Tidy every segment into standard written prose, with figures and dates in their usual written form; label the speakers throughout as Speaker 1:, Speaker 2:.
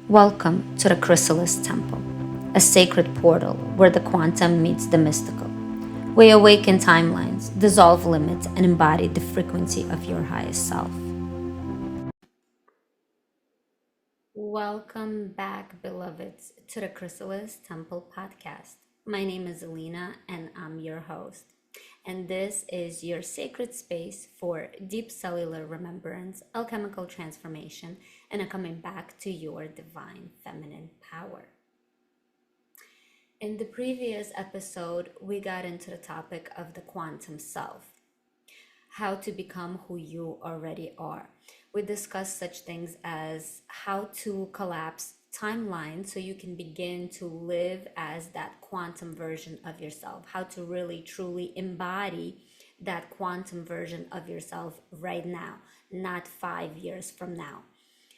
Speaker 1: Welcome to the Chrysalis Temple, a sacred portal where the quantum meets the mystical. We awaken timelines, dissolve limits, and embody the frequency of your highest self. Welcome back, beloveds, to the Chrysalis Temple Podcast. My name is Alina, and I'm your host. And this is your sacred space for deep cellular remembrance, alchemical transformation, and a coming back to your divine feminine power. In the previous episode, we got into the topic of the quantum self, how to become who you already are. We discussed such things as how to collapse timelines so you can begin to live as that quantum version of yourself, how to really truly embody that quantum version of yourself right now, not 5 years from now.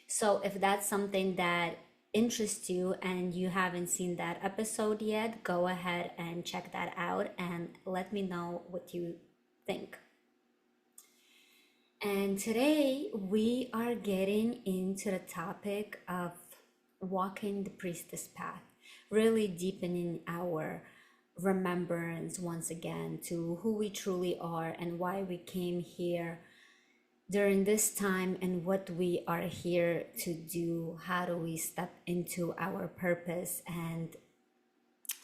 Speaker 1: So if that's something that interests you and you haven't seen that episode yet, go ahead and check that out and let me know what you think. And today we are getting into the topic of walking the priestess path, really deepening our remembrance once again to who we truly are and why we came here during this time and what we are here to do. How do we step into our purpose and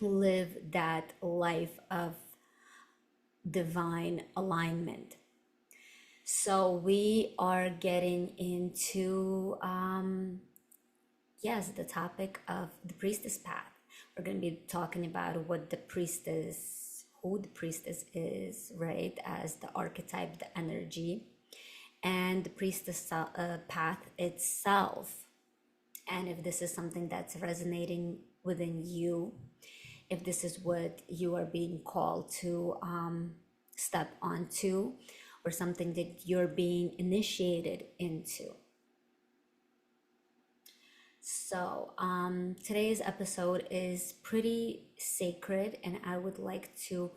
Speaker 1: live that life of divine alignment? So we are getting into the topic of the priestess path. We're going to be talking about what the priestess, who the priestess is, right, as the archetype, the energy, and the priestess path itself. And if this is something that's resonating within you, if this is what you are being called to step onto, or something that you're being initiated into. So today's episode is pretty sacred, and I would like to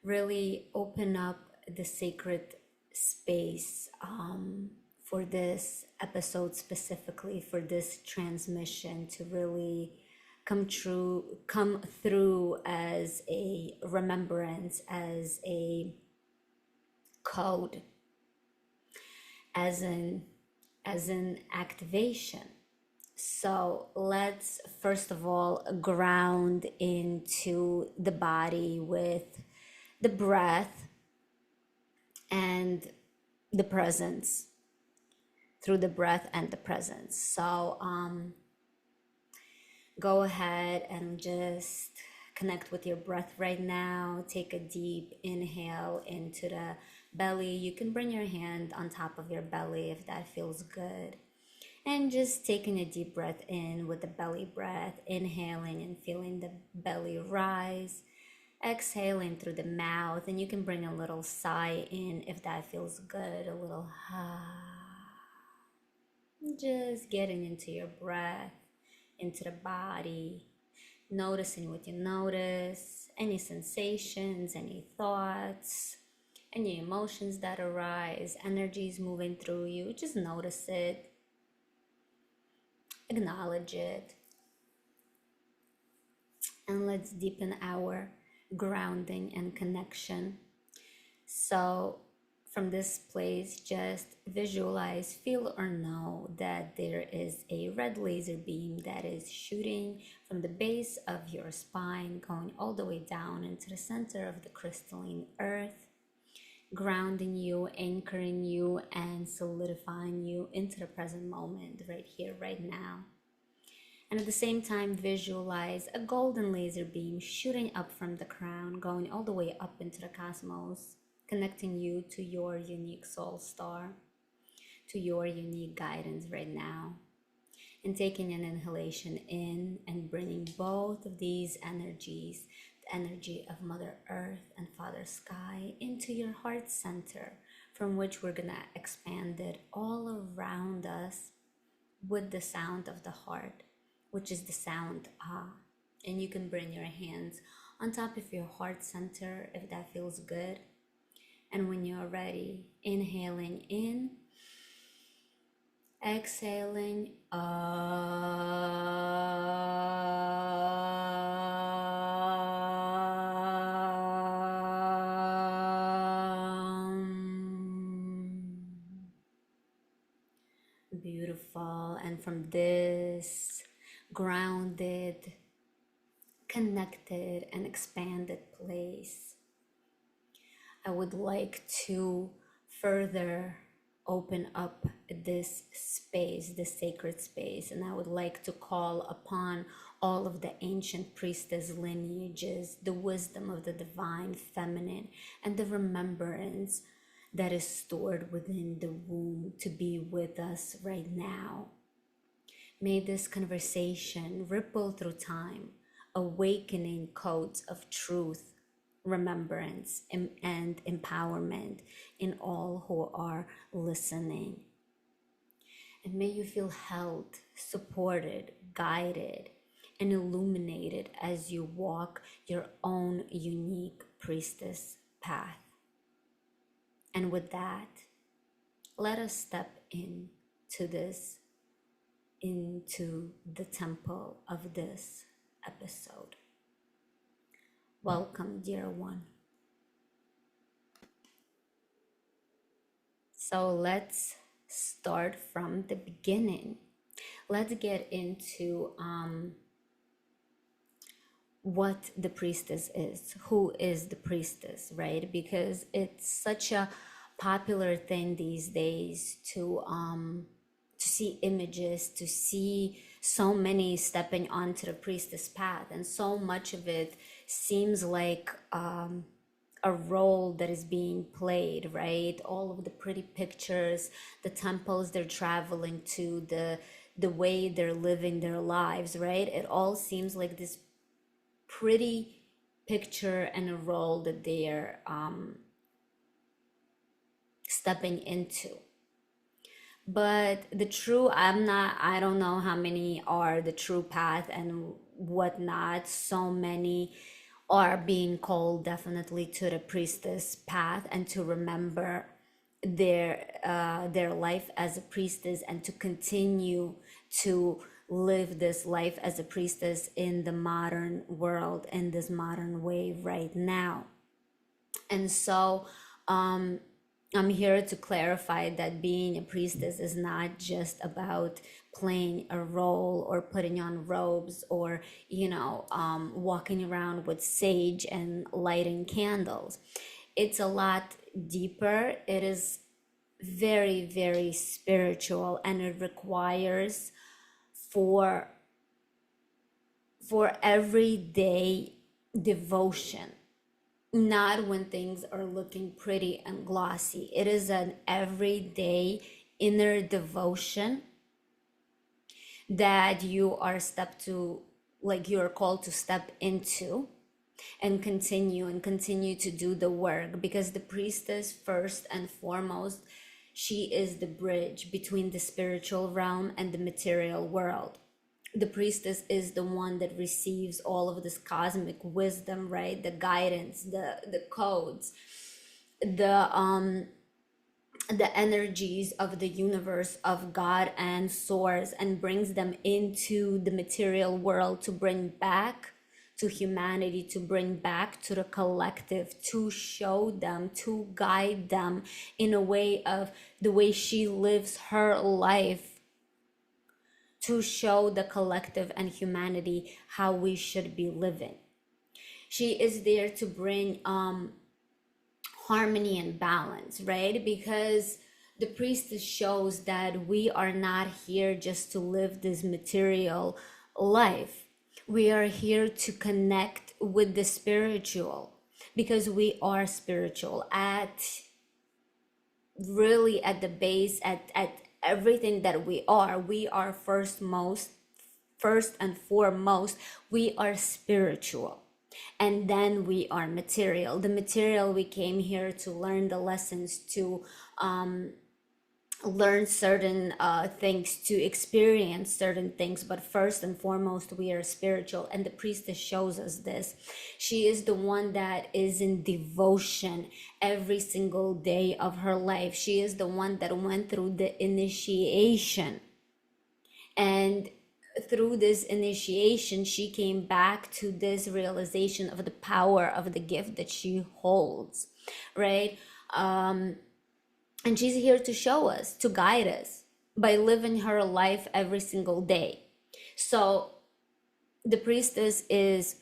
Speaker 1: really open up the sacred space for this episode, specifically for this transmission, to really come through as a remembrance, as a code, as an activation. So let's first of all ground into the body with the breath and the presence, through the breath and the presence. So go ahead and just connect with your breath right now. Take a deep inhale into the belly. You can bring your hand on top of your belly if that feels good. And just taking a deep breath in with the belly breath, inhaling and feeling the belly rise. Exhaling through the mouth, and you can bring a little sigh in if that feels good, a little just getting into your breath, into the body, noticing what you notice, any sensations, any thoughts, any emotions that arise, energies moving through you. Just notice it, acknowledge it, and let's deepen our grounding and connection. So from this place, just visualize, feel, or know that there is a red laser beam that is shooting from the base of your spine, going all the way down into the center of the crystalline earth, grounding you, anchoring you, and solidifying you into the present moment, right here, right now. And at the same time, visualize a golden laser beam shooting up from the crown, going all the way up into the cosmos, connecting you to your unique soul star, to your unique guidance right now. And taking an inhalation in and bringing both of these energies, the energy of Mother Earth and Father Sky, into your heart center, from which we're gonna expand it all around us with the sound of the heart, which is the sound ah. And you can bring your hands on top of your heart center if that feels good. And when you're ready, inhaling in, exhaling ah. and from this grounded, connected, and expanded place, I would like to further open up this space, this sacred space, and I would like to call upon all of the ancient priestess lineages, the wisdom of the divine feminine, and the remembrance that is stored within the womb to be with us right now. May this conversation ripple through time, awakening codes of truth, remembrance, and empowerment in all who are listening. And may you feel held, supported, guided, and illuminated as you walk your own unique priestess path. And with that, let us step into the temple of this episode. Welcome, dear one. So let's start from the beginning. Let's get into what the priestess is. Who is the priestess, right? Because it's such a popular thing these days to see images, to see so many stepping onto the priestess path, and so much of it seems like a role that is being played, right? All of the pretty pictures, the temples they're traveling to, the way they're living their lives, right? It all seems like this pretty picture and a role that they're stepping into. But the true, I don't know how many are the true path and whatnot. So many are being called definitely to the priestess path and to remember their life as a priestess and to continue to live this life as a priestess in the modern world, in this modern way right now. And so I'm here to clarify that being a priestess is not just about playing a role or putting on robes or, walking around with sage and lighting candles. It's a lot deeper. It is very, very spiritual, and it requires for everyday devotion. Not when things are looking pretty and glossy. It is an everyday inner devotion that you are called to step into and continue to do the work, because the priestess, first and foremost, she is the bridge between the spiritual realm and the material world. The priestess is the one that receives all of this cosmic wisdom, right? The guidance, the codes, the energies of the universe, of God and source, and brings them into the material world to bring back to humanity, to bring back to the collective, to show them, to guide them in a way of the way she lives her life, to show the collective and humanity how we should be living. She is there to bring harmony and balance, right? Because the priestess shows that we are not here just to live this material life. We are here to connect with the spiritual, because we are spiritual at the base, at everything that we are first and foremost, we are spiritual, and then we are material. The material, we came here to learn the lessons, to learn certain things, to experience certain things, but first and foremost we are spiritual. And the priestess shows us this. She is the one that is in devotion every single day of her life. She is the one that went through the initiation, and through this initiation she came back to this realization of the power of the gift that she holds, right? And she's here to show us, to guide us. by living her life every single day. So the priestess is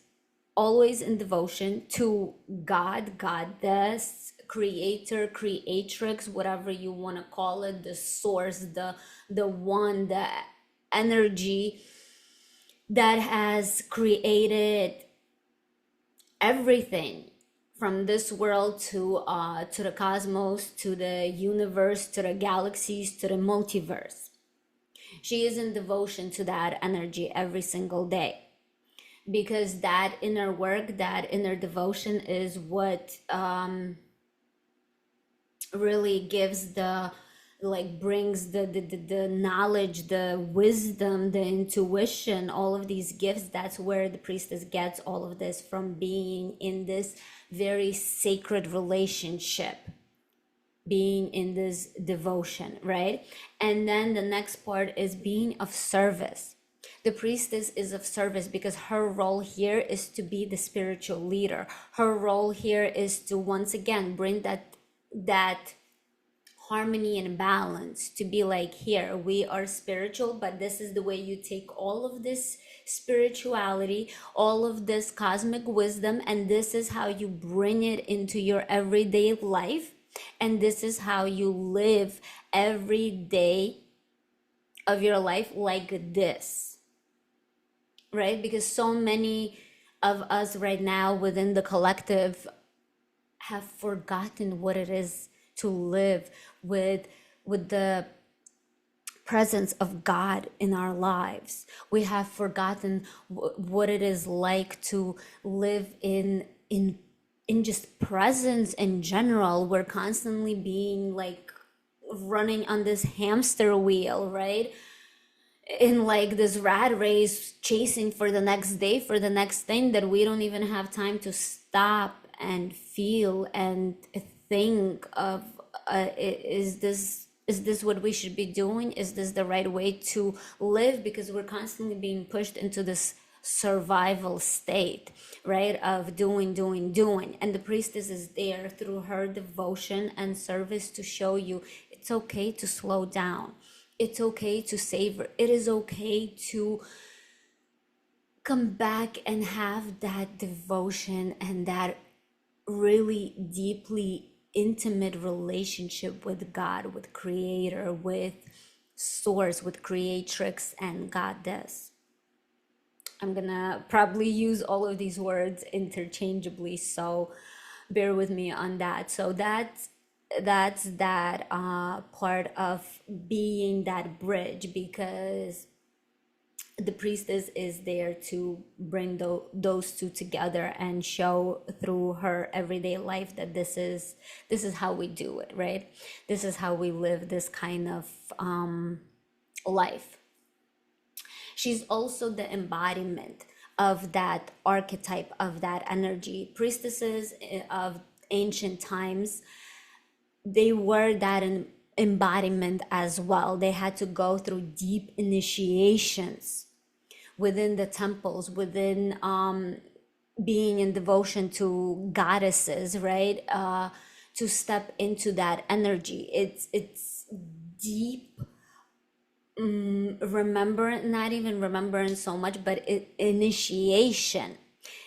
Speaker 1: always in devotion to God, goddess, creator, creatrix, whatever you want to call it, the source, the one, the energy that has created everything from this world to the cosmos, to the universe, to the galaxies, to the multiverse. She is in devotion to that energy every single day, because that inner work, that inner devotion is what really gives the, like, brings the knowledge, the wisdom, the intuition, all of these gifts. That's where the priestess gets all of this from, being in this very sacred relationship, being in this devotion, right? And then the next part is being of service. The priestess is of service because her role here is to be the spiritual leader. Her role here is to once again bring that harmony and balance, to be like, here we are spiritual, but this is the way you take all of this spirituality, all of this cosmic wisdom, and this is how you bring it into your everyday life, and this is how you live every day of your life like this, right? Because so many of us right now within the collective have forgotten what it is to live with the presence of God in our lives. We have forgotten what it is like to live in just presence in general. We're constantly being like running on this hamster wheel, right? In like this rat race, chasing for the next day, for the next thing, that we don't even have time to stop and feel and think of, is this what we should be doing? Is this the right way to live? Because we're constantly being pushed into this survival state, right, of doing. And the priestess is there through her devotion and service to show you it's okay to slow down, it's okay to savor, it is okay to come back and have that devotion and that really deeply intimate relationship with God, with creator, with source, with creatrix and goddess. I'm gonna probably use all of these words interchangeably, so bear with me on that. So that's that part of being that bridge, because the priestess is there to bring those two together and show through her everyday life that this is how we do it, right? This is how we live this kind of life. She's also the embodiment of that archetype, of that energy. Priestesses of ancient times, they were that embodiment as well. They had to go through deep initiations within the temples, within being in devotion to goddesses, right? To step into that energy. It's deep remembrance, not even remembrance so much, but initiation.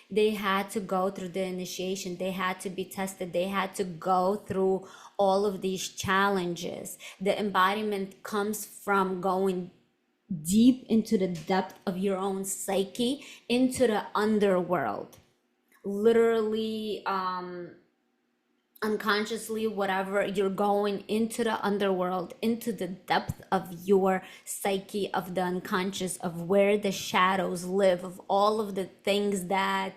Speaker 1: They had to go through the initiation, they had to be tested, they had to go through all of these challenges. The embodiment comes from going deep into the depth of your own psyche, into the underworld, literally, unconsciously, whatever, you're going into the underworld, into the depth of your psyche, of the unconscious, of where the shadows live, of all of the things that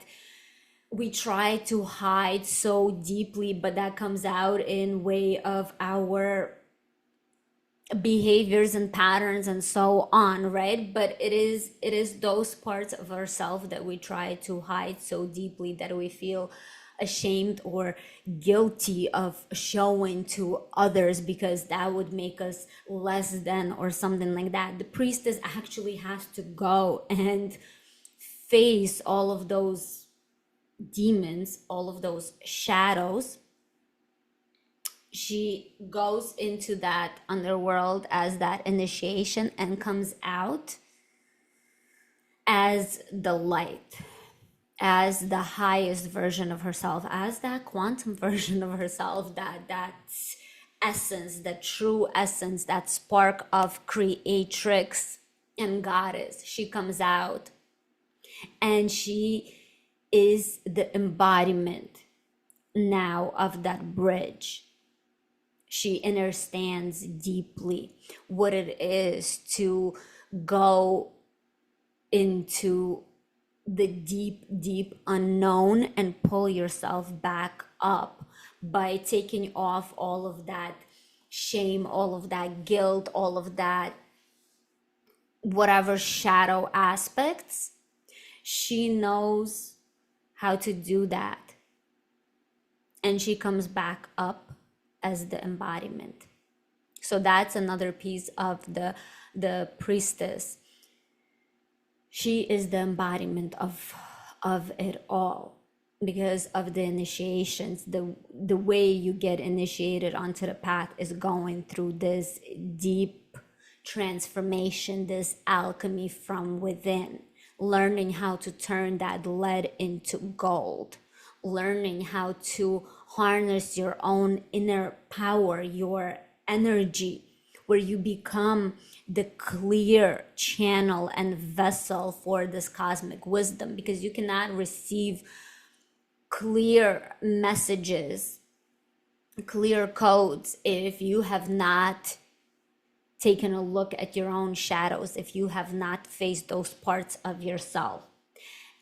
Speaker 1: we try to hide so deeply, but that comes out in way of our behaviors and patterns and so on, right? But it is those parts of ourselves that we try to hide so deeply that we feel ashamed or guilty of showing to others, because that would make us less than or something like that. The priestess actually has to go and face all of those demons, all of those shadows. she goes into that underworld as that initiation and comes out as the light, as the highest version of herself, as that quantum version of herself, that essence, that true essence, that spark of creatrix and goddess. She comes out and she is the embodiment now of that bridge. She understands deeply what it is to go into the deep, deep unknown and pull yourself back up by taking off all of that shame, all of that guilt, all of that whatever shadow aspects. She knows how to do that. And she comes back up as the embodiment. So that's another piece of the priestess. She is the embodiment of it all, because of the initiations. The way you get initiated onto the path is going through this deep transformation, this alchemy from within, learning how to turn that lead into gold, learning how to harness your own inner power, your energy, where you become the clear channel and vessel for this cosmic wisdom, because you cannot receive clear messages, clear codes, if you have not taken a look at your own shadows, if you have not faced those parts of yourself.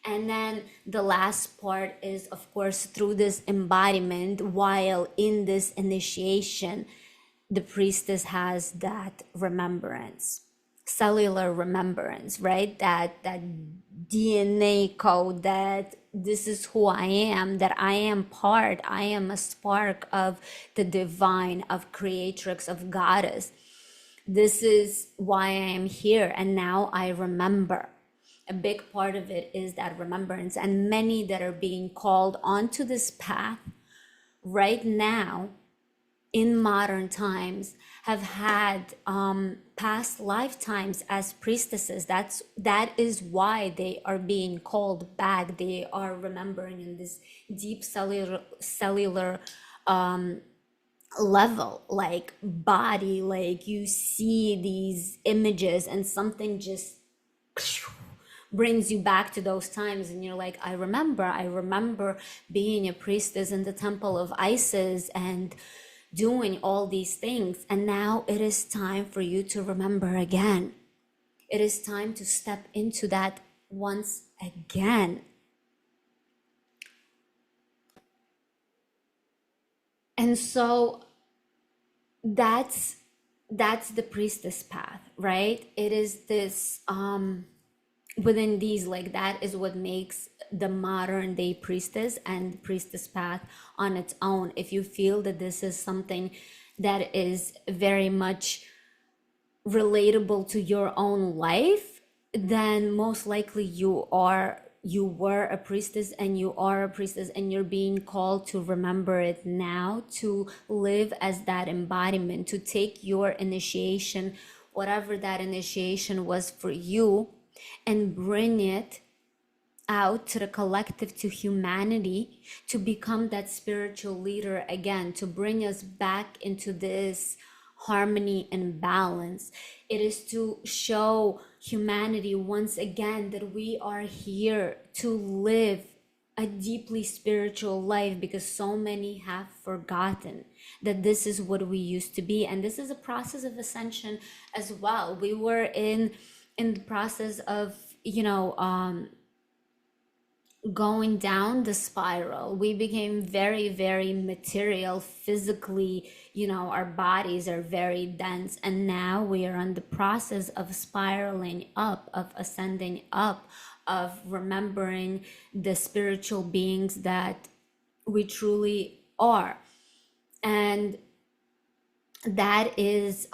Speaker 1: And then the last part is, of course, through this embodiment, while in this initiation, the priestess has that remembrance, cellular remembrance, right? That DNA code, that this is who I am, that I am a spark of the divine, of creatrix, of goddess. This is why I am here, and now I remember. A big part of it is that remembrance, and many that are being called onto this path right now in modern times have had past lifetimes as priestesses. That is why they are being called back. They are remembering in this deep cellular level, like body, like you see these images and something just brings you back to those times, and you're like, I remember being a priestess in the temple of Isis and doing all these things. And now it is time for you to remember again. It is time to step into that once again. And so that's the priestess path, right? It is this within these, like, that is what makes the modern day priestess and priestess path on its own. If you feel that this is something that is very much relatable to your own life, then most likely you were a priestess, and you are a priestess, and you're being called to remember it now, to live as that embodiment, to take your initiation, whatever that initiation was for you, and bring it out to the collective, to humanity, to become that spiritual leader again, to bring us back into this harmony and balance. It is to show humanity once again that we are here to live a deeply spiritual life, because so many have forgotten that this is what we used to be. And this is a process of ascension as well. We were in the process of, going down the spiral. We became very, very material physically. Our bodies are very dense, and now we are on the process of spiraling up, of ascending up, of remembering the spiritual beings that we truly are. And that is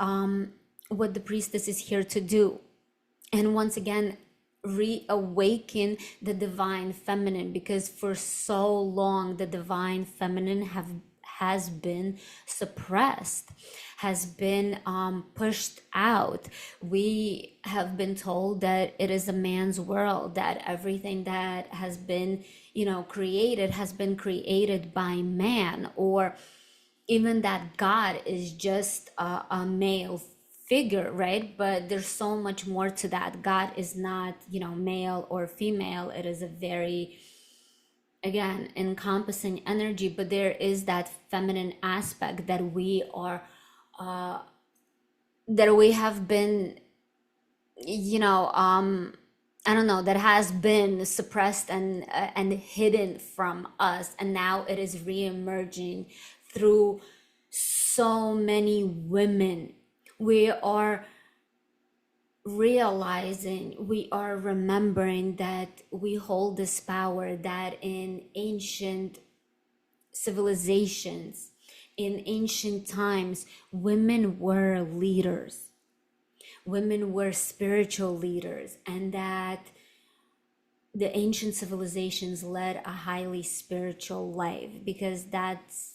Speaker 1: what the priestess is here to do. And once again, reawaken the divine feminine, because for so long the divine feminine has been suppressed, has been pushed out. We have been told that it is a man's world, that everything that has been, created has been created by man, or even that God is just a male figure, right? But there's so much more to that. God is not, male or female. It is a very, again, encompassing energy, but there is that feminine aspect that we are, that we have been, I don't know, that has been suppressed and hidden from us, and now it is re-emerging through so many women. We are realizing, we are remembering that we hold this power, that in ancient civilizations, in ancient times, women were leaders, women were spiritual leaders, and that the ancient civilizations led a highly spiritual life, because that's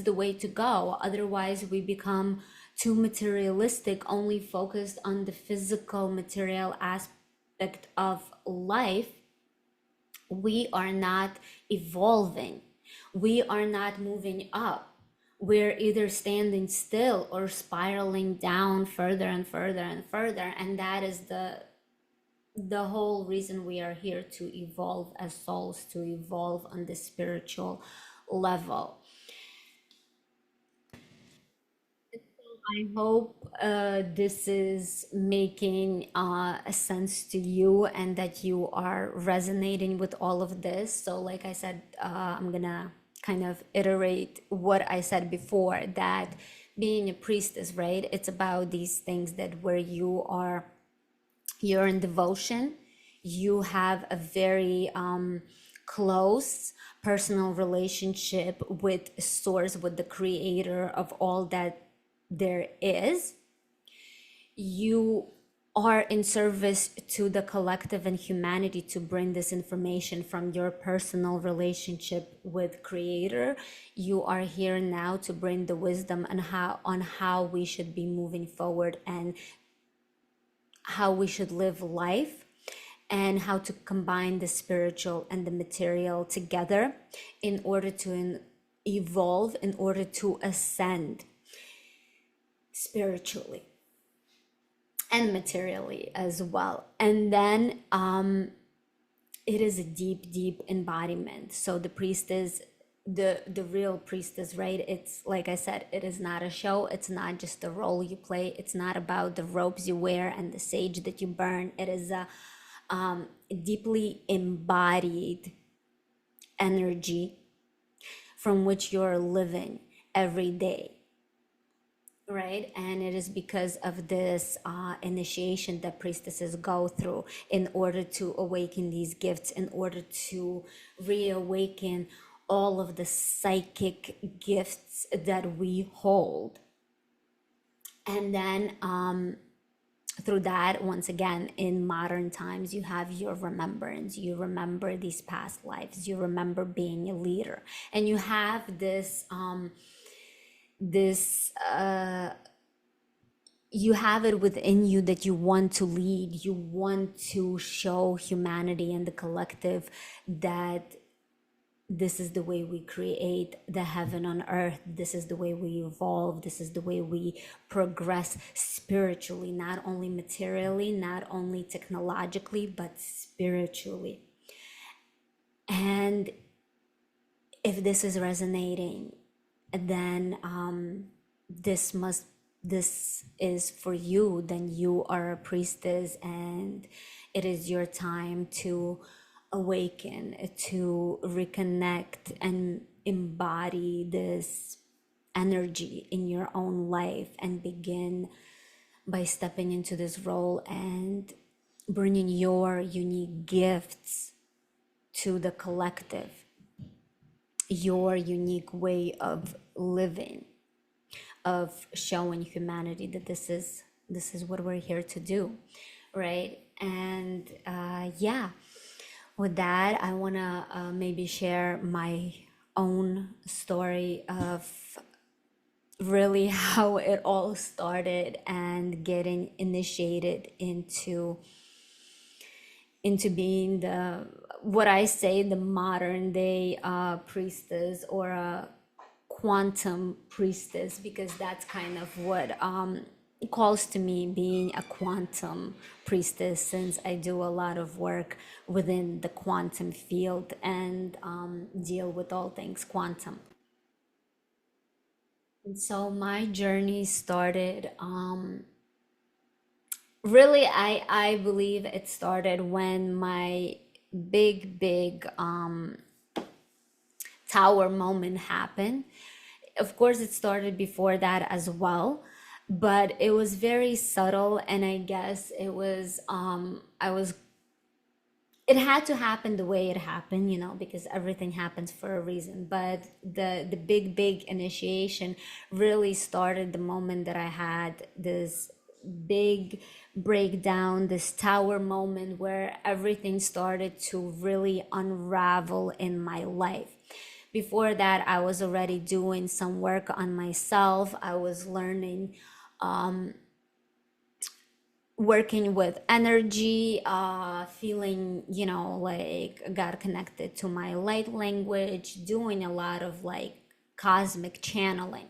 Speaker 1: the way to go. Otherwise we become too materialistic, only focused on the physical material aspect of life. We are not evolving, we are not moving up. We're either standing still or spiraling down further and further and further, and that is the whole reason we are here, to evolve as souls, to evolve on the spiritual level. I hope this is making a sense to you, and that you are resonating with all of this. So like I said, I'm gonna kind of iterate what I said before, that being a priestess, right, it's about these things, that where you're in devotion, you have a very close personal relationship with source, with the creator of all that there is. You are in service to the collective and humanity, to bring this information from your personal relationship with creator. You are here now to bring the wisdom on how we should be moving forward, and how we should live life, and how to combine the spiritual and the material together in order to evolve, in order to ascend spiritually and materially as well. And then it is a deep embodiment. So the priestess, the real priestess, right, it's like I said, it is not a show, it's not just a role you play, it's not about the robes you wear and the sage that you burn. It is a deeply embodied energy from which you're living every day, right? And it is because of this initiation that priestesses go through in order to awaken these gifts, in order to reawaken all of the psychic gifts that we hold. And then through that, once again, in modern times, you have your remembrance. You remember these past lives, you remember being a leader, and you have this you have it within you that you want to lead, you want to show humanity and the collective that this is the way we create the heaven on earth, this is the way we evolve, this is the way we progress spiritually, not only materially, not only technologically, but spiritually. And if this is resonating, then this is for you. Then you are a priestess, and it is your time to awaken, to reconnect and embody this energy in your own life, and begin by stepping into this role and bringing your unique gifts to the collective, your unique way of living, of showing humanity that this is what we're here to do, right? And yeah, with that, I want to maybe share my own story of really how it all started and getting initiated into being the, what I say, the modern day priestess, or a quantum priestess, because that's kind of what calls to me, being a quantum priestess, since I do a lot of work within the quantum field and deal with all things quantum. And so my journey started, really, I believe it started when my big tower moment happened. Of course, it started before that as well, but it was very subtle, and I guess it was I was it had to happen the way it happened, because everything happens for a reason. But the big initiation really started the moment that I had this big breakdown, this tower moment, where everything started to really unravel in my life. Before that, I was already doing some work on myself. I was learning, working with energy, feeling, like got connected to my light language, doing a lot of like cosmic channeling.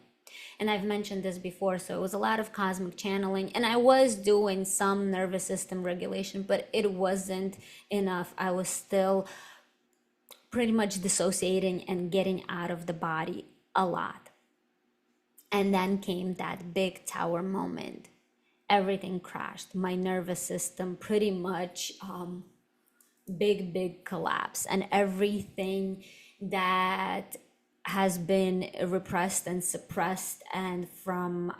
Speaker 1: And I've mentioned this before, so it was a lot of cosmic channeling, and I was doing some nervous system regulation, but it wasn't enough. I was still pretty much dissociating and getting out of the body a lot. And then came that big tower moment. Everything crashed. My nervous system pretty much big collapse, and everything that has been repressed and suppressed, and from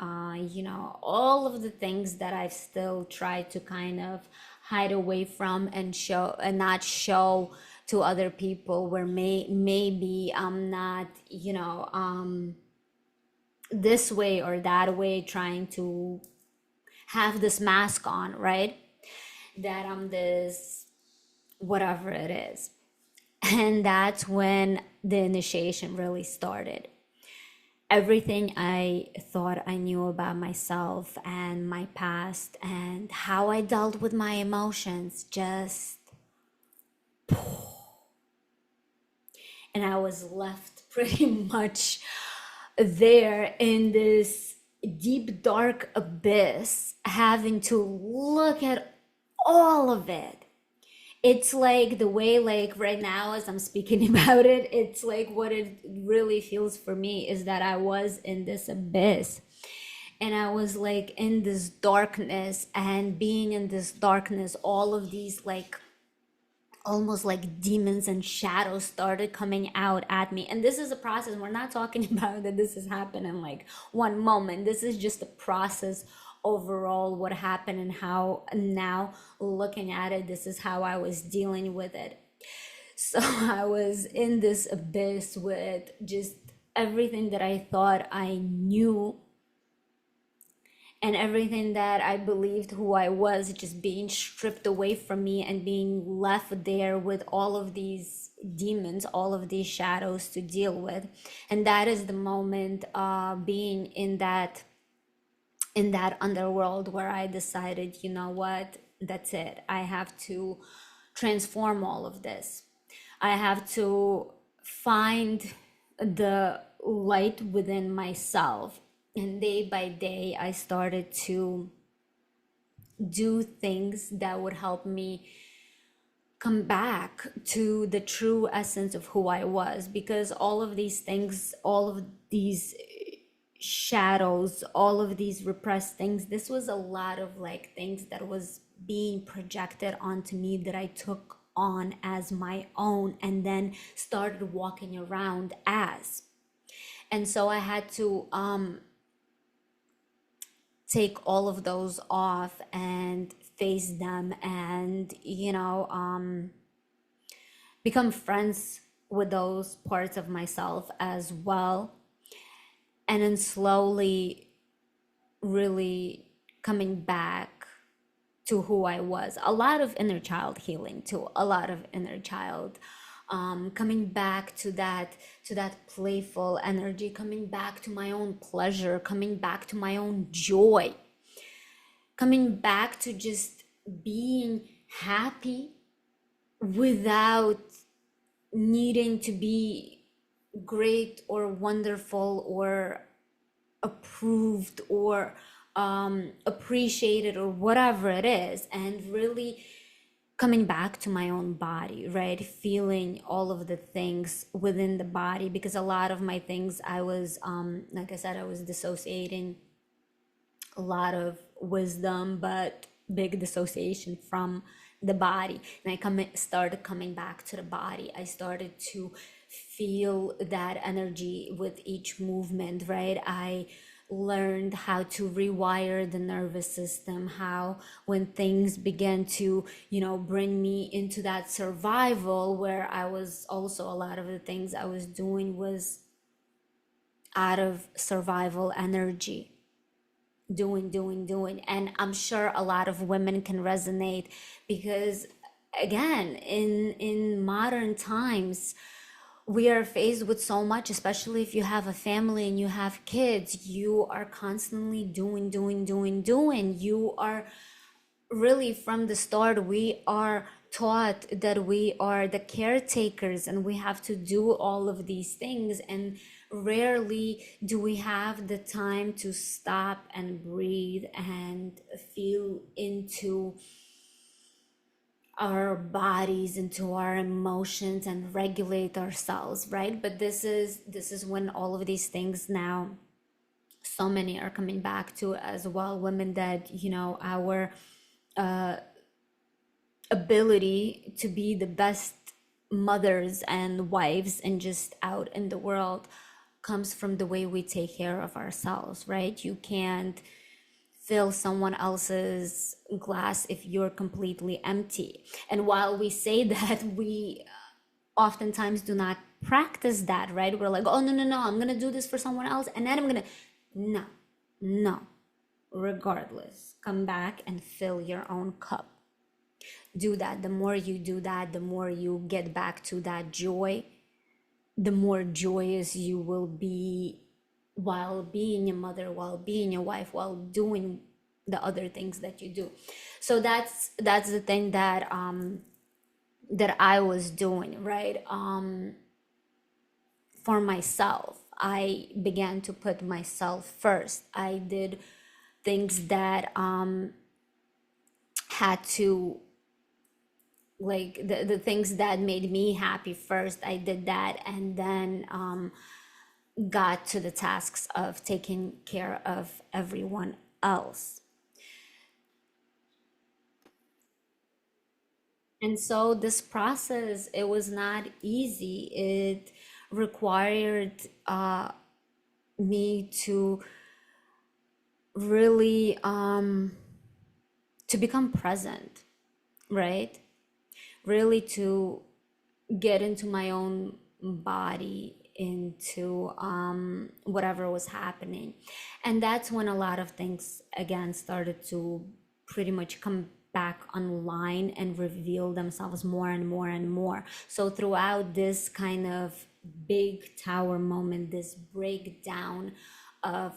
Speaker 1: all of the things that I've still tried to kind of hide away from and show and not show to other people, where maybe I'm not this way or that way, trying to have this mask on, right? That I'm this, whatever it is. And that's when the initiation really started. Everything I thought I knew about myself and my past and how I dealt with my emotions just, and I was left pretty much there in this deep dark abyss, having to look at all of it. It's like the way, like right now as I'm speaking about it, it's like what it really feels for me is that I was in this abyss, and I was like in this darkness, and being in this darkness, all of these like almost like demons and shadows started coming out at me. And this is a process. We're not talking about that this has happened in like one moment. This is just a process overall, what happened, and how now looking at it, this is how I was dealing with it. So I was in this abyss with just everything that I thought I knew, and everything that I believed who I was just being stripped away from me, and being left there with all of these demons, all of these shadows to deal with. And that is the moment, being in that underworld, where I decided, you know what, that's it. I have to transform all of this. I have to find the light within myself. And day by day, I started to do things that would help me come back to the true essence of who I was. Because all of these things, all of these shadows, all of these repressed things, this was a lot of like things that was being projected onto me, that I took on as my own, and then started walking around as. And so I had to take all of those off and face them, and become friends with those parts of myself as well. And then slowly really coming back to who I was. A lot of inner child healing too, a lot of inner child coming back to that playful energy, coming back to my own pleasure, coming back to my own joy, coming back to just being happy without needing to be great or wonderful or approved or appreciated or whatever it is, and really coming back to my own body, right? Feeling all of the things within the body, because a lot of my things I was, like I said, I was dissociating a lot of wisdom, but big dissociation from the body. And started coming back to the body. I started to feel that energy with each movement, right? I learned how to rewire the nervous system, how when things began to, bring me into that survival, where I was also, a lot of the things I was doing was out of survival energy, doing. And I'm sure a lot of women can resonate, because again, in modern times, we are faced with so much, especially if you have a family and you have kids. You are constantly doing. You are really, from the start, we are taught that we are the caretakers and we have to do all of these things, and rarely do we have the time to stop and breathe and feel into our bodies, into our emotions, and regulate ourselves, right? But this is when all of these things now, so many are coming back to as well. Women that, our ability to be the best mothers and wives and just out in the world comes from the way we take care of ourselves, right? You can't fill someone else's glass if you're completely empty. And while we say that, we oftentimes do not practice that, right? We're like, oh, no, I'm gonna do this for someone else, and then I'm gonna, no, regardless, come back and fill your own cup. Do that. The more you do that, the more you get back to that joy, the more joyous you will be while being a mother, while being a wife, while doing the other things that you do. So that's the thing that that I was doing, right? For myself, I began to put myself first. I did things that had to, like, the things that made me happy first. I did that, and then got to the tasks of taking care of everyone else. And so this process, it was not easy. It required me to really to become present, right? Really to get into my own body, into whatever was happening. And that's when a lot of things again started to pretty much come back online and reveal themselves more and more and more. So throughout this kind of big tower moment, this breakdown of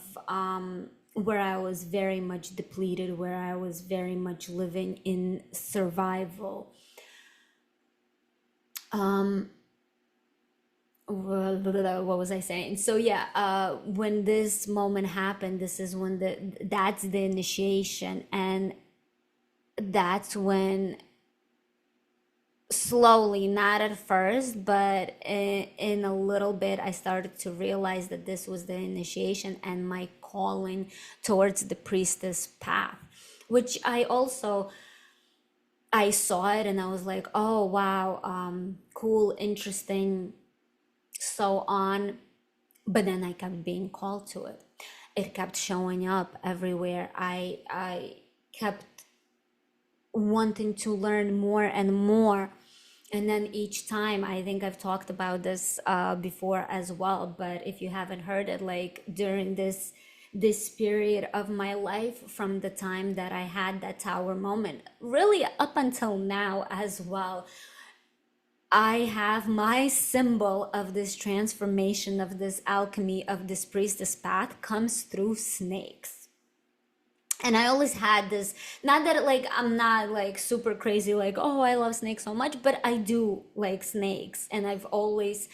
Speaker 1: where I was very much depleted, where I was very much living in survival, what was I saying? So yeah, when this moment happened, this is when that's the initiation, and that's when slowly, not at first, but in a little bit, I started to realize that this was the initiation and my calling towards the priestess path, which I saw it and I was like, oh wow, cool, interesting, so on. But then I kept being called to it. It kept showing up everywhere. I kept wanting to learn more and more. And then each time, I think I've talked about this before as well, but if you haven't heard it, like during this period of my life, from the time that I had that tower moment, really up until now as well, I have my symbol of this transformation, of this alchemy, of this priestess path comes through snakes. And I always had this, not that like I'm not like super crazy, like, oh, I love snakes so much, but I do like snakes. And I've always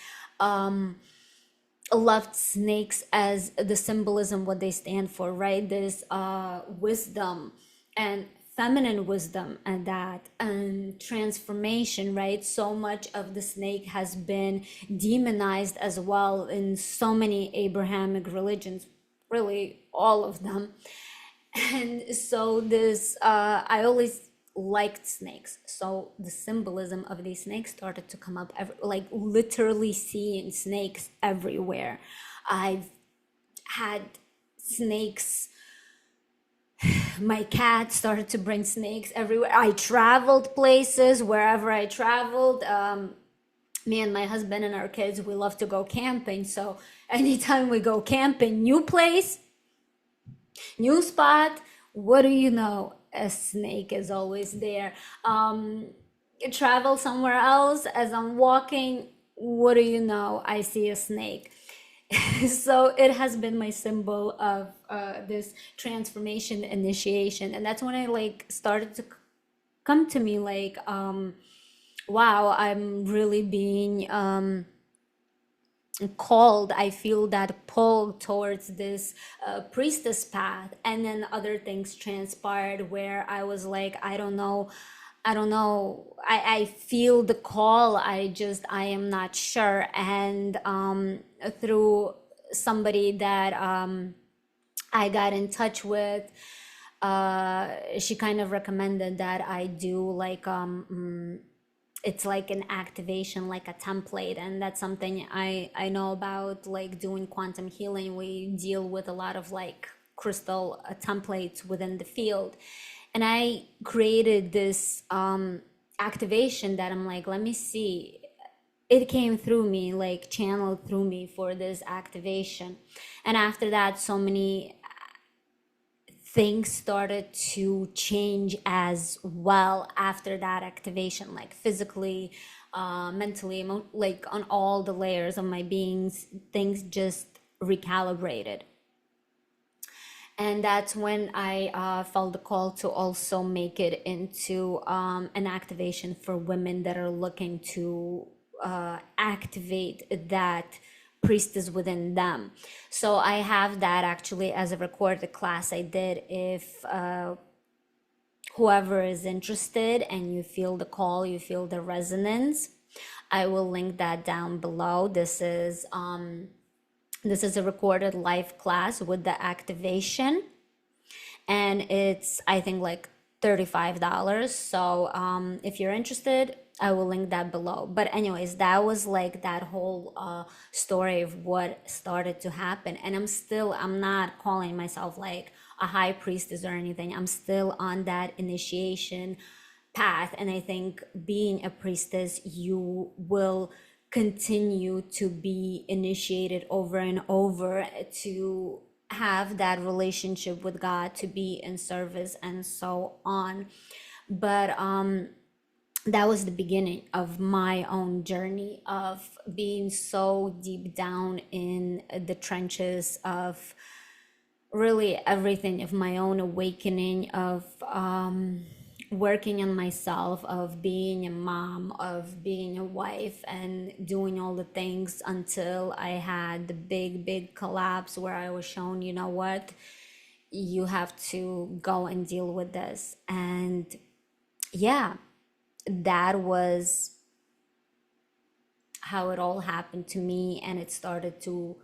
Speaker 1: loved snakes as the symbolism, what they stand for, right? This wisdom and feminine wisdom, and that and transformation, right? So much of the snake has been demonized as well in so many Abrahamic religions, really all of them. And so this I always liked snakes, so the symbolism of these snakes started to come up like literally seeing snakes everywhere. I've had snakes, my cat started to bring snakes everywhere. I traveled places, wherever I traveled, me and my husband and our kids, we love to go camping, so anytime we go camping, new place, new spot, what do you know, a snake is always there. Travel somewhere else, as I'm walking, what do you know, I see a snake. So it has been my symbol of this transformation initiation, and that's when I like started to come to me like, wow, I'm really being called. I feel that pull towards this priestess path. And then other things transpired where I was like, I don't know, I feel the call, I am not sure. And through somebody that I got in touch with, she kind of recommended that I do like it's like an activation, like a template, and that's something I know about, like doing quantum healing. We deal with a lot of like crystal templates within the field, and I created this activation that I'm like, let me see, it came through me, like channeled through me for this activation. And after that, so many things started to change as well after that activation, like physically, mentally, like on all the layers of my beings, things just recalibrated. And that's when I felt the call to also make it into an activation for women that are looking to activate that priestess within them. So I have that actually as a recorded class I did. If whoever is interested and you feel the call, you feel the resonance, I will link that down below. This is a recorded live class with the activation, and it's, I think, like $35. So if you're interested, I will link that below. But anyways, that was like that whole story of what started to happen. And I'm not calling myself like a high priestess or anything. I'm still on that initiation path. And I think being a priestess, you will continue to be initiated over and over, to have that relationship with God, to be in service, and so on. But that was the beginning of my own journey of being so deep down in the trenches of really everything, of my own awakening, of working on myself, of being a mom, of being a wife, and doing all the things until I had the big collapse where I was shown, you know what, you have to go and deal with this. And yeah, that was how it all happened to me. And it started to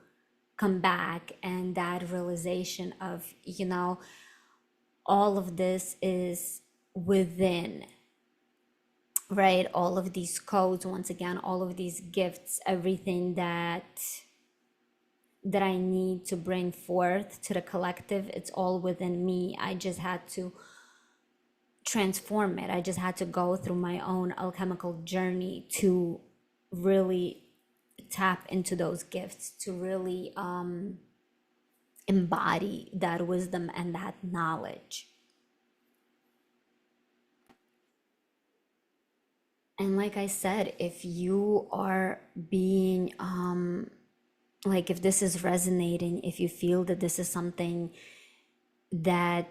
Speaker 1: come back, and that realization of, you know, all of this is within, right? All of these codes, once again, all of these gifts, everything that I need to bring forth to the collective, it's all within me. I just had to transform it. I just had to go through my own alchemical journey to really tap into those gifts, to really embody that wisdom and that knowledge. And like I said, if you are being like, if this is resonating, if you feel that this is something that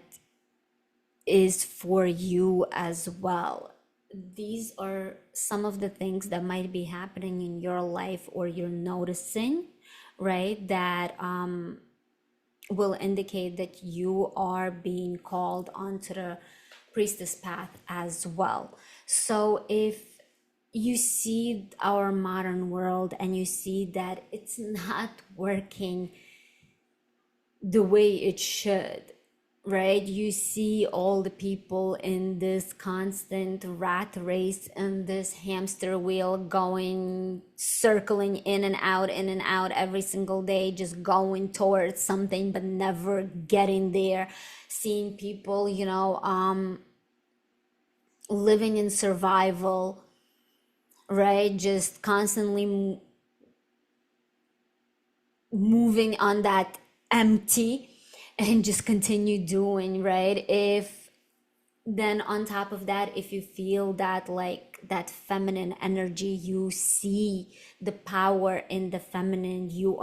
Speaker 1: is for you as well, these are some of the things that might be happening in your life or you're noticing, right? That will indicate that you are being called onto the priestess path as well. So if you see our modern world and you see that it's not working the way it should, right? You see all the people in this constant rat race and this hamster wheel going, circling in and out every single day, just going towards something but never getting there. Seeing people, living in survival, right? Just constantly moving on that empty and just continue doing, right? If then on top of that, if you feel that, like, that feminine energy, you see the power in the feminine, you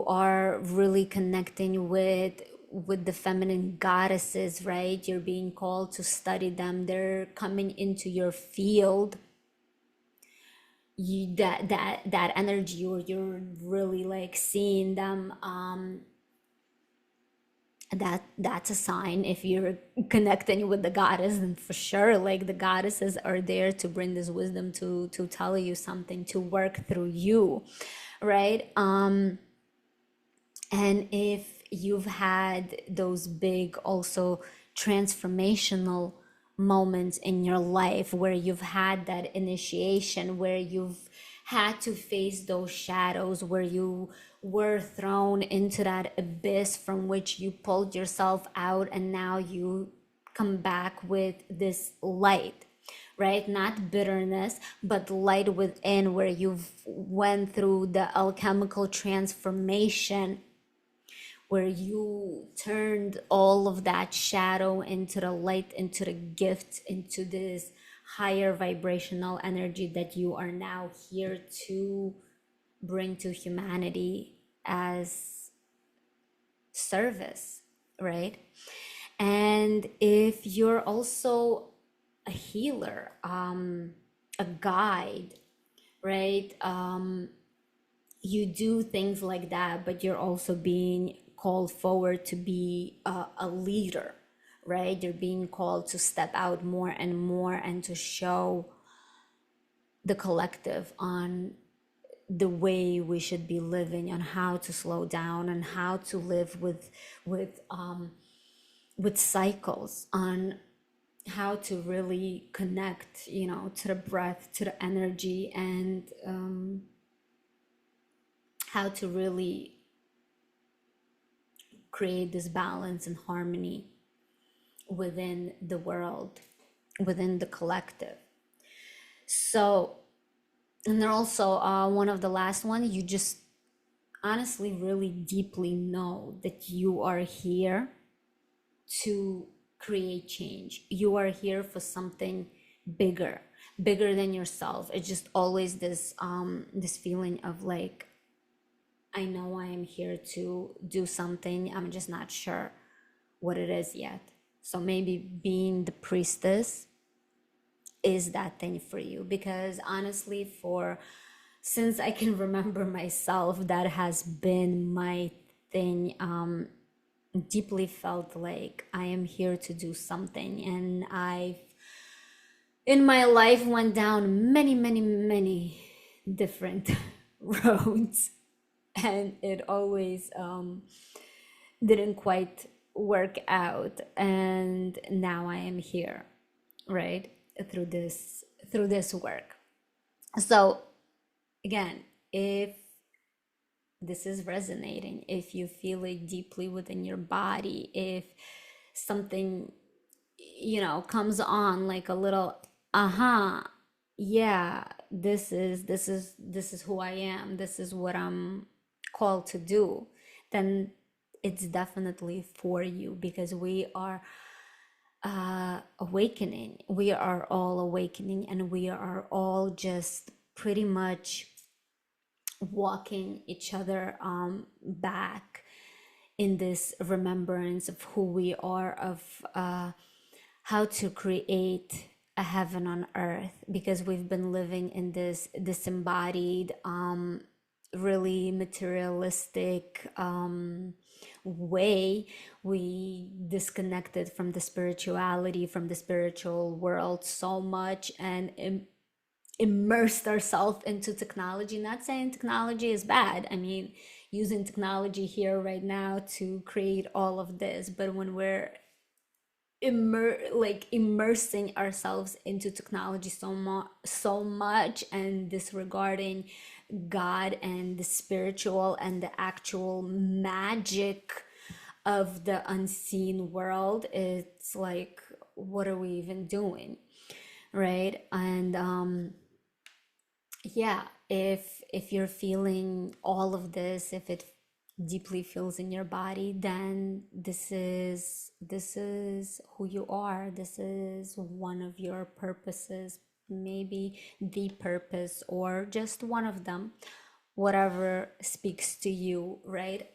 Speaker 1: are really connecting with the feminine goddesses, right? You're being called to study them, they're coming into your field. That energy, or you're really like seeing them, that's a sign. If you're connecting with the goddess, then for sure, like, the goddesses are there to bring this wisdom, to tell you something, to work through you, right? And if you've had those big also transformational moments in your life where you've had that initiation, where you've had to face those shadows, where you were thrown into that abyss from which you pulled yourself out, and now you come back with this light, right? Not bitterness, but light within, where you've went through the alchemical transformation, where you turned all of that shadow into the light, into the gift, into this higher vibrational energy that you are now here to bring to humanity as service, right? And if you're also a healer, a guide, right? You do things like that, but you're also being called forward to be a leader, right? You're being called to step out more and more and to show the collective on the way we should be living, on how to slow down and how to live with cycles, on how to really connect, to the breath, to the energy, and how to really create this balance and harmony within the world, within the collective. So, and then also one of the last one, you just honestly really deeply know that you are here to create change. You are here for something bigger, bigger than yourself. It's just always this feeling of like, I know I am here to do something, I'm just not sure what it is yet. So maybe being the priestess is that thing for you, because honestly, since I can remember myself, that has been my thing. Deeply felt like I am here to do something, and I've in my life went down many different roads, and it always didn't quite work out, and now I am here, right, through this work. So again, if this is resonating, if you feel it deeply within your body, if something comes on like a little yeah, this is who I am, this is what I'm called to do, then it's definitely for you, because we are awakening. We are all awakening, and we are all just pretty much walking each other back in this remembrance of who we are, of how to create a heaven on earth, because we've been living in this disembodied, really materialistic way. We disconnected from the spirituality, from the spiritual world so much, and immersed ourselves into technology. Not saying technology is bad. I mean, using technology here right now to create all of this, but when we're immersing ourselves into technology so much, and disregarding God and the spiritual and the actual magic of the unseen world, it's like, what are we even doing, right? And yeah, if you're feeling all of this, if it deeply feels in your body, then this is who you are. This is one of your purposes, maybe the purpose, or just one of them, whatever speaks to you, right?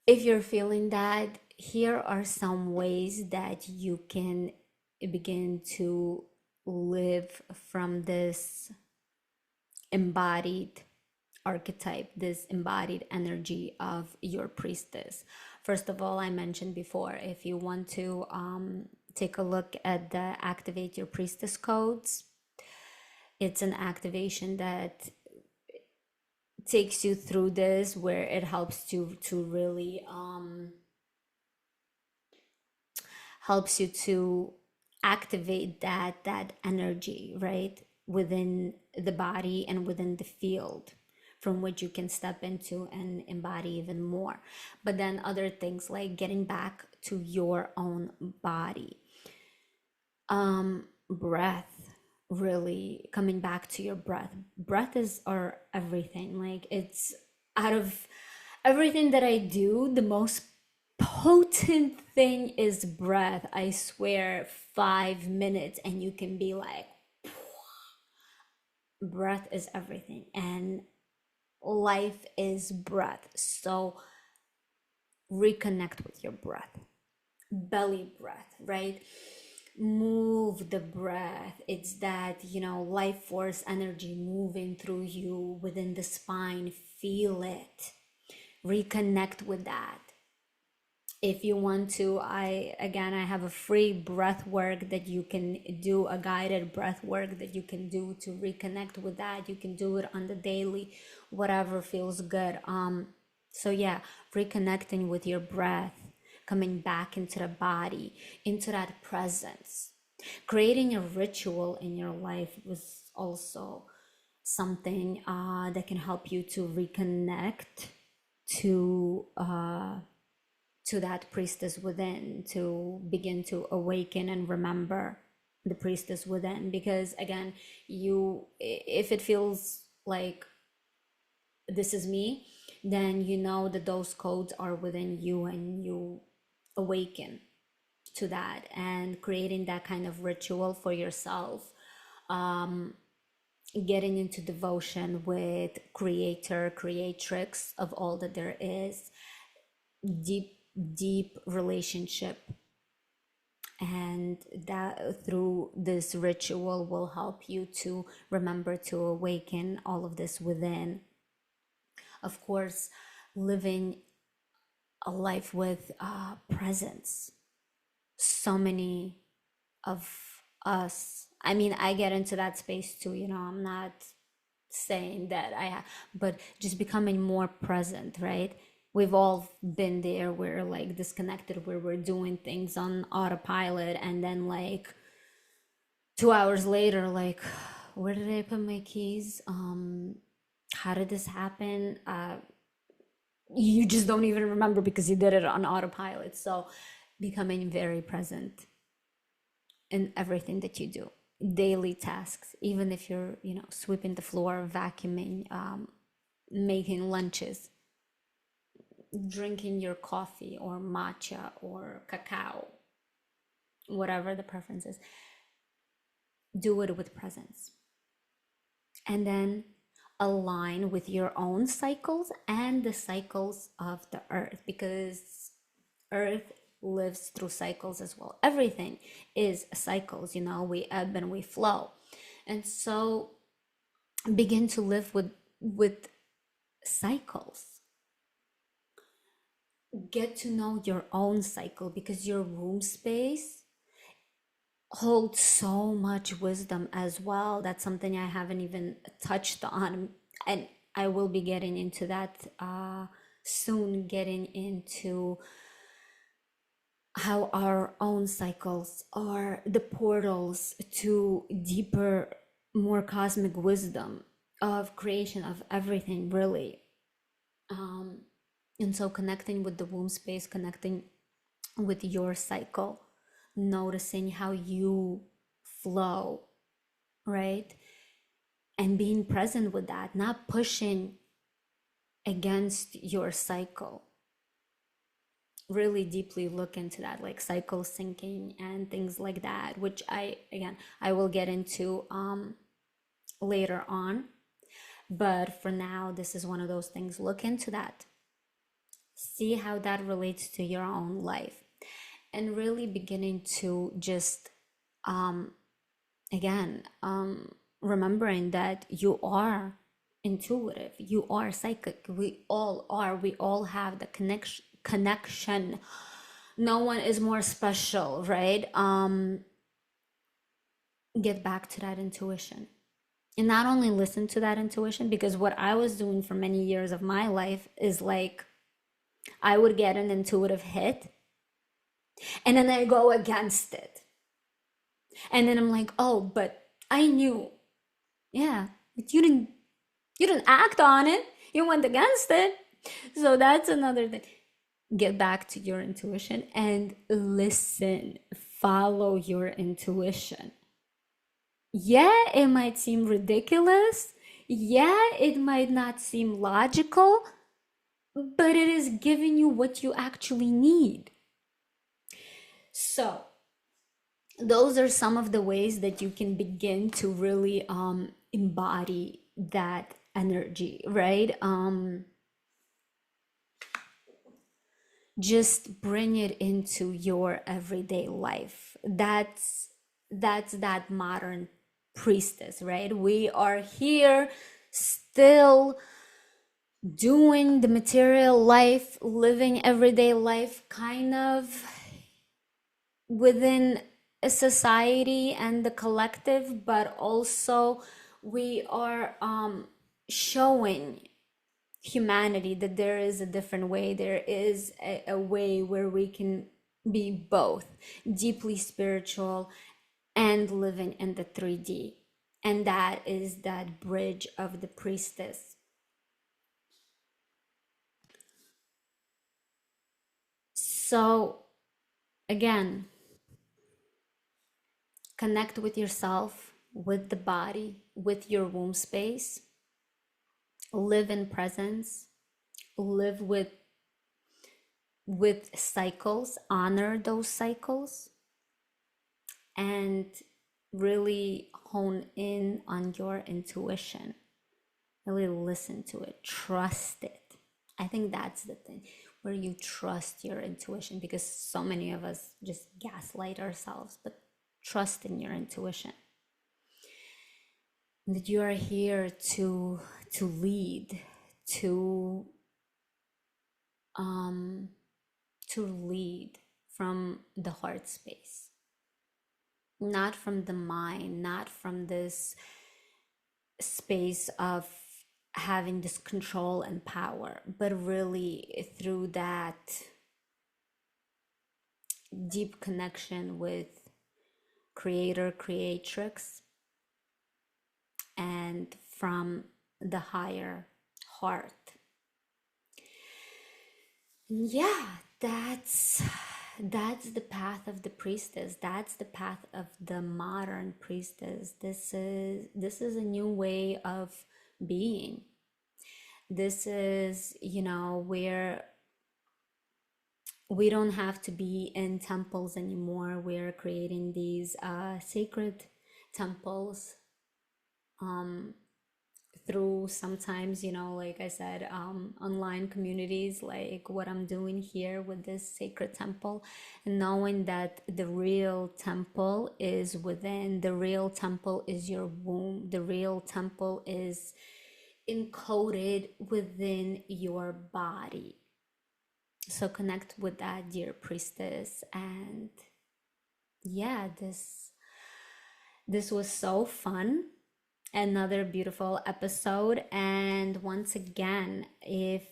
Speaker 1: If you're feeling that, here are some ways that you can begin to live from this embodied archetype, this embodied energy of your priestess. First of all, I mentioned before, if you want to take a look at the Activate Your Priestess codes, it's an activation that takes you through this, where it helps you to really helps you to activate that energy, right, within the body and within the field, from which you can step into and embody even more. But then other things like getting back to your own body, breath, really coming back to your breath is our everything. Like, it's out of everything that I do, the most potent thing is breath. I swear, 5 minutes and you can be like, breath is everything, and life is breath. So reconnect with your breath, belly breath, right? Move the breath. It's that, life force energy moving through you within the spine. Feel it. Reconnect with that. If you want to, I have a free breath work that you can do, a guided breath work that you can do to reconnect with that. You can do it on the daily, whatever feels good. So yeah, reconnecting with your breath, coming back into the body, into that presence. Creating a ritual in your life was also something that can help you to reconnect to that priestess within, to begin to awaken and remember the priestess within. Because again, if it feels like this is me, then you know that those codes are within you, and you awaken to that, and creating that kind of ritual for yourself, getting into devotion with creator, creatrix of all that there is, deep relationship, and that through this ritual will help you to remember to awaken all of this within. Of course, living a life with presence. So many of us, I mean, I get into that space too, I'm not saying that but just becoming more present, right? We've all been there. We're like disconnected, where we're doing things on autopilot, and then like 2 hours later, like, where did I put my keys? How did this happen? You just don't even remember because you did it on autopilot. So becoming very present in everything that you do, daily tasks, even if you're sweeping the floor, vacuuming, making lunches, drinking your coffee or matcha or cacao, whatever the preference is, do it with presence. And then align with your own cycles and the cycles of the earth, because earth lives through cycles as well. Everything is cycles, we ebb and we flow. And so begin to live with cycles. Get to know your own cycle, because your womb space holds so much wisdom as well. That's something I haven't even touched on, and I will be getting into that soon, getting into how our own cycles are the portals to deeper, more cosmic wisdom of creation of everything, really. And so connecting with the womb space, connecting with your cycle, noticing how you flow, right? And being present with that, not pushing against your cycle. Really deeply look into that, like cycle syncing and things like that, which I will get into later on. But for now, this is one of those things. Look into that. See how that relates to your own life. And really beginning to just, remembering that you are intuitive, you are psychic, we all are, we all have the connection. No one is more special, right? Get back to that intuition. And not only listen to that intuition, because what I was doing for many years of my life is like, I would get an intuitive hit and then I go against it. And then I'm like, oh, but I knew. Yeah, but you didn't act on it. You went against it. So that's another thing. Get back to your intuition and listen. Follow your intuition. Yeah, it might seem ridiculous. Yeah, it might not seem logical, but it is giving you what you actually need. So those are some of the ways that you can begin to really embody that energy, right? Just bring it into your everyday life. That's that modern priestess, right? We are here still doing the material life, living everyday life, kind of within a society and the collective, but also we are showing humanity that there is a different way. There is a way where we can be both deeply spiritual and living in the 3D. And that is that bridge of the priestess. So again, connect with yourself, with the body, with your womb space. Live in presence. Live with cycles. Honor those cycles. And really hone in on your intuition. Really listen to it. Trust it. I think that's the thing, where you trust your intuition, because so many of us just gaslight ourselves. But trust in your intuition, that you are here to lead, to lead from the heart space, not from the mind, not from this space of having this control and power, but really through that deep connection with creator, creatrix, and from the higher heart. Yeah, that's the path of the priestess. That's the path of the modern priestess. This is a new way of being. This is, where we don't have to be in temples anymore. We're creating these sacred temples through sometimes, like I said, online communities, like what I'm doing here with this sacred temple, and knowing that the real temple is within, the real temple is your womb, the real temple is encoded within your body. So connect with that, dear priestess. And yeah, this was so fun. Another beautiful episode. And once again, if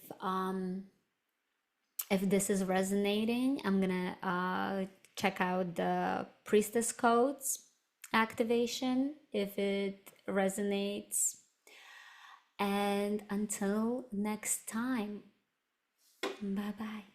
Speaker 1: this is resonating, I'm gonna check out the priestess codes activation if it resonates. And until next time, bye bye.